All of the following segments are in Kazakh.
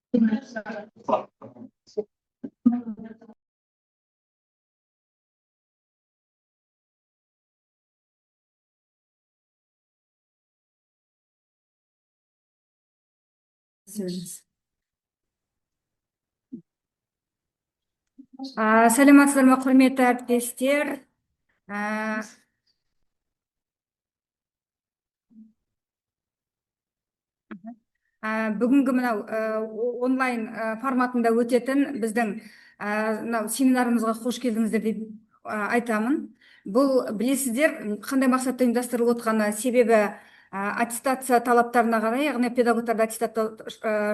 Сәлеметсіздер ме, құрметті әріптестер? Бүгінгі мынау онлайн форматында өтетін біздің мынау семинарымызға қош келдіңіздер деп айтамын. Бұл білесіздер қандай мақсатта ұйымдастырылып отырғаны, себебі аттестация талаптарына ғана, яғни педагогтарды аттестаттау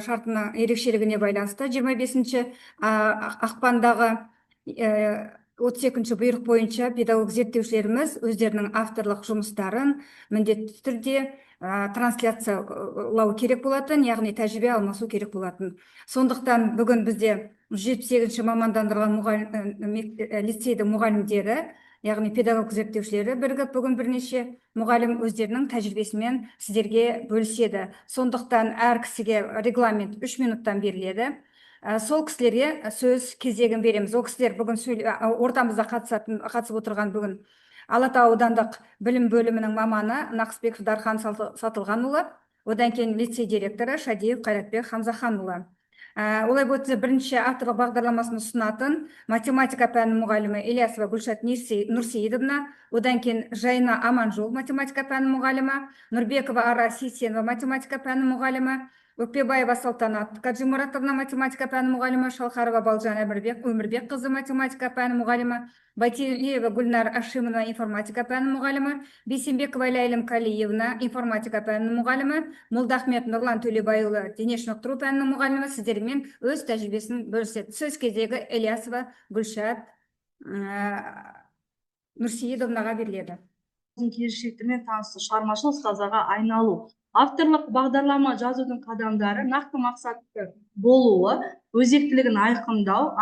шартының ерекшелігіне байланысты 25 ақпандағы 32 бұйрық бойынша педагог зерттеушілеріміз өздерінің авторлық жұмыстарын міндетті түрде трансляциялау керек болатын, яғни тәжірибе алмасу керек болатын. Сондықтан бүгін бізде 78-ші мамандандырылған лицейдің мұғалімдері, яғни педагог зерттеушілері бірігіп бүгін бірнеше мұғалім өздерінің тәжірибесімен сіздерге бөліседі. Сондықтан әр кісіге регламент 3 минуттан беріледі. Сол кісілерге сөз кезегін береміз. Ол кісілер бүгін ортамызда қатысып отырған бүгін Алатау аудандық білім бөлімінің маманы Нақысбеков Дархан Сатылғанұлы, одан кейін лицей директоры Шадиев Қайратбек Хамзаханұлы. Олай болса, бірінші авторлық бағдарламасын ұсынатын математика пәні мұғалімі Ильясова Гүлшат Нұрсейдовна, одан кейін Жайна Аманжол математика пәні мұғалімі, Нұрбекова Ара Сейсенова математика пәні мұғалімі, Өкпебаева Салтанат Каджимуратовна математика пәні мұғалімі, Шалқарова Балжан Өмірбек қызы математика пәні мұғалімі, Байтилеева Гүлнар Ашимовна информатика пәні мұғалімі, Бейсенбекова Ләйлім Калиевна информатика пәні мұғалімі, Молдахмет Нұрлан Төлебайұлы дене шынықтыру пәнінің мұғалімі сіздермен өз тәжірибесін бөліседі. Сөз кезегі Ильясова Гүлшат Нұрсейдовнаға беріледі. Келешектермен танысу, шығармашыл ұстазға айналу. Авторлық бағдарлама жазудың қадамдары, нақты мақсатты болуы, өзектілігін айқындау,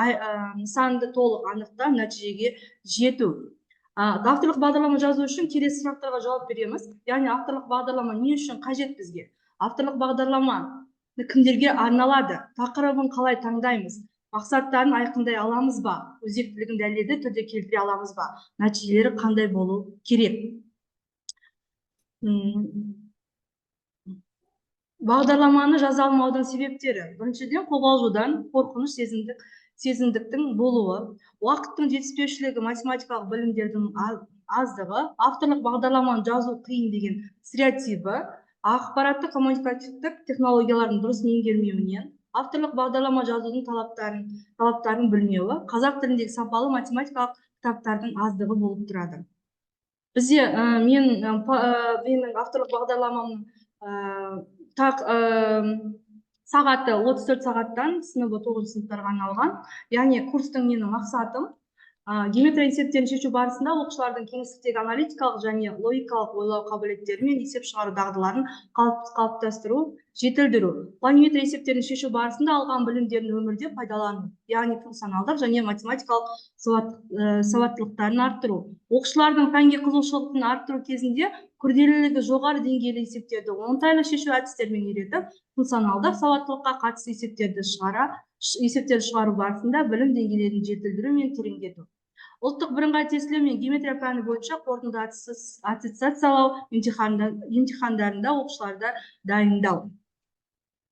нысанды толық анықтау, нәтижеге жету. Авторлық бағдарлама жазу үшін келесі сұрақтарға жауап береміз. Яғни авторлық бағдарлама не үшін қажет бізге? Авторлық бағдарлама кімдерге арналады? Тақырыбын қалай таңдаймыз? Мақсаттарын айқындай аламыз ба? Өзектілігін дәлелді түрде келтіре аламыз ба? Нәтижелері қандай болу керек? Бағдарламаны жаза алмаудың себептері. Біріншіден, қобалжудан қорқыныш сезімдіктің болуы, уақыттың жетіспеушілігі, математикалық білімдердің аздығы, авторлық бағдарламаны жазу қиын деген стереотипі, ақпараттық коммуникативтік технологиялардың дұрыс меңгермеуінен, авторлық бағдарлама жазудың талаптарын білмеуі, қазақ тіліндегі сапалы математикалық кітаптардың аздығы болып тұрады. Бізде менің авторлық бағдарламамның сағаты 34 сағаттан сыныбы 9 сыныптарға арналған. Яғни курстың менің мақсатым геометрия есептерін шешу барысында оқушылардың кеңістіктегі аналитикалық және логикалық ойлау қабілеттері мен есеп шығару дағдыларын қалыптастыру, жетілдіру. Планиметрия есептерін шешу барысында алған білімдерін өмірде пайдалану, яғни функционалдық және математикалық сауаттылықтарын арттыру. Оқушылардың пәнге қызығушылығын арттыру кезінде күрделілігі жоғары деңгейлі есептерді оңтайлы шешу әдістерімен үйретіп, функционалдық сауаттылыққа қатысты есептерді шығару барысында білім деңгейлерін жетілдіру мен тереңдету. Ұлттық бірыңғай тестілеу мен геометрия пәні бойынша қорытынды аттестациялау емтихандарында оқушыларды дайындау.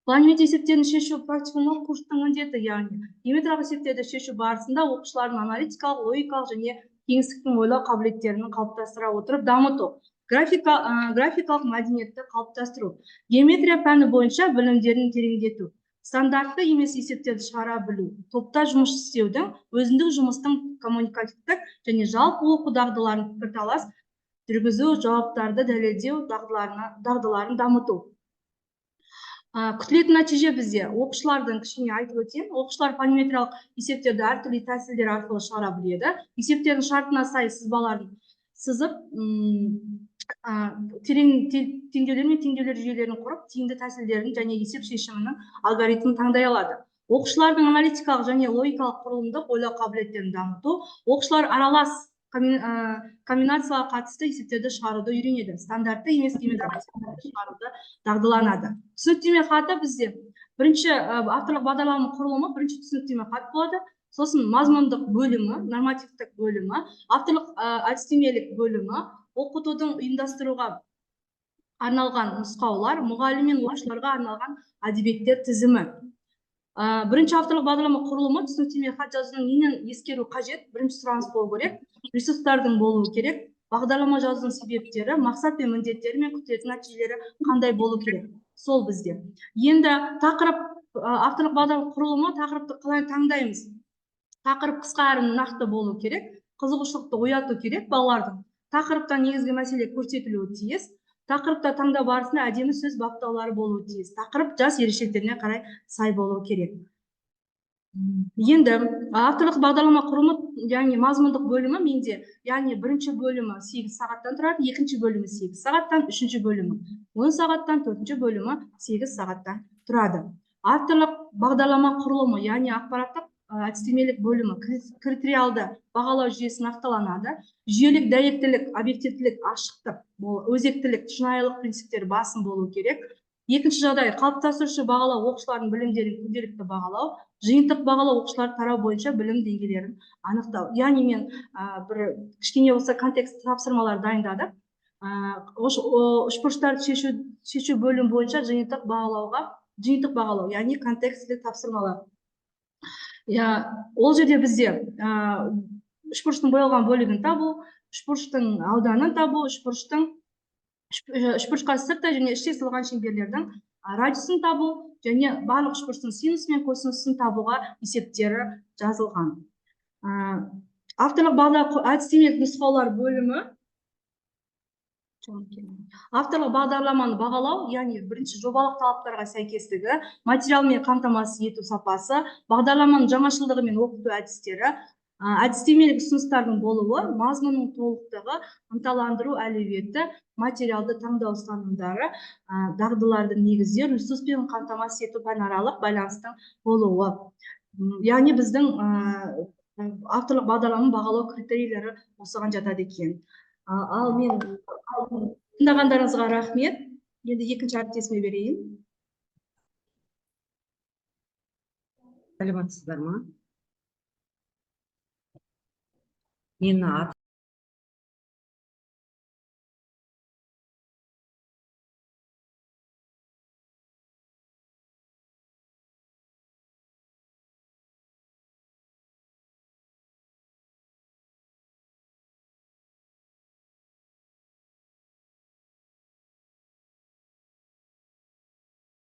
Планиметрия есептерін шешу практикумдық курстың міндеті, яғни геометриялық есептерді шешу барысында оқушылардың аналитикалық, логикалық және кеңістіктің ойлау қабілеттерін қалыптастыра отырып дамыту. Графикалық мәдениетті қалыптастыру. Геометрия пәні бойынша білімдерін тереңдету. Стандартты емес есептерді шығара білу. Топта жұмыс істеудің, өзіндік жұмыстың коммуникативтік және жалпы оқу дағдыларын пікірталас жүргізу, жауаптарды дәлелдеу дағдыларын дамыту. Күтілетін нәтиже бізде оқушылардың, кішкене айтып өтейін, оқушылар планиметриялық есептерді әртүрлі тәсілдер арқылы шығара біледі. Есептердің шартына сай сызбаларын сызып, теңдеулер мен теңдеулер жүйелерін құрып, тиімді тәсілдерін және есеп шешімінің алгоритмін таңдай алады. Оқушылардың аналитикалық және логикалық құрылымдық ойлау қабілеттерін дамыту. Оқушылар аралас комбинацияларға қатысты есептерді шығаруды үйренеді. Стандартты емес геометриялық есептерді шығаруды дағдыланады. Түсініктеме хаты бізде Бірінші авторлық бағдарламаның құрылымы бірінші түсініктеме хат болады. Сосын мазмұндық бөлімі, нормативтік бөлімі, авторлық әдістемелік бөлімі, оқытудың ұйымдастыруға арналған нұсқаулар, мұғалім мен оқушыларға арналған әдебиеттер тізімі. Бірінші авторлық бағдарлама құрылымы түсініктеме хат жазудың ненен ескеру қажет? Бірінші сұраныс болу керек, ресурстардың болуы керек, бағдарлама жазудың себептері, мақсат пен міндеттері мен күтетін нәтижелері қандай болу керек? Сол бізде. Енді тақырып, авторлық бағдарлама құрылымы тақырыпты қалай таңдаймыз? Тақырып қысқа әрі нақты болу керек, қызығушылықты ояту керек балалардың. Тақырыптан негізгі мәселе көрсетілуі тиіс. Тақырыпта таңдау барысында әдемі сөз баптаулары болуы тиіс. Тақырып жас ерекшеліктеріне қарай сай болуы керек. Енді авторлық бағдарлама құрылымы, яғни мазмұндық бөлімі менде, яғни бірінші бөлімі 8 сағаттан тұрады, екінші бөлімі 8 сағаттан, үшінші бөлімі 10 сағаттан, төртінші бөлімі 8 сағаттан тұрады. Авторлық бағдарлама құрылымы, яғни ақпараттық әдістемелік бөлімі критериалды бағалау жүйесі нақтыланады. Жүйелік, дәйектілік, объективтілік, ашықтық, өзектілік, шынайылық принциптері басым болу керек. Екінші жағдай, қалыптастырушы бағалау оқушылардың білімдерін күнделікті бағалау, жиынтық бағалау оқушылар тарау бойынша білім деңгейлерін анықтау. Яғни мен бір кішкене болса контекст тапсырмалар дайындадым. Үшбұрыштарды шешу бөлім бойынша жиынтық бағалау, яғни контекстілік тапсырмалар. Ол жерде бізде үшбұрыштың боялған бөлігін табу, үшбұрыштың ауданын табу, үшбұрышқа сырттай және іште сызылған шеңберлердің радиусын табу және барлық үшбұрыштың синусы мен косинусын табуға есептері жазылған. Авторлық әдістемелік нұсқаулар бөлімі. Авторлық бағдарламаны бағалау, яғни бірінші жобалық талаптарға сәйкестігі, материалмен қамтамасыз ету сапасы, бағдарламаның жаңашылдығы мен оқыту әдістері, әдістемелік ұсыныстардың болуы, мазмұнның толықтығы, ынталандыру әлеуеті, материалды таңдау ұстанымдары, дағдылардың негіздері, ресурспен қамтамасыз ету пәнаралық байланыстың болуы. Яғни біздің авторлық бағдарламаның бағалау критерийлері осыған жатады екен. Ал мен тыңдағандарыңызға рахмет. Енді екінші әріптесіме берейін. Саламатсыздар ма? Мені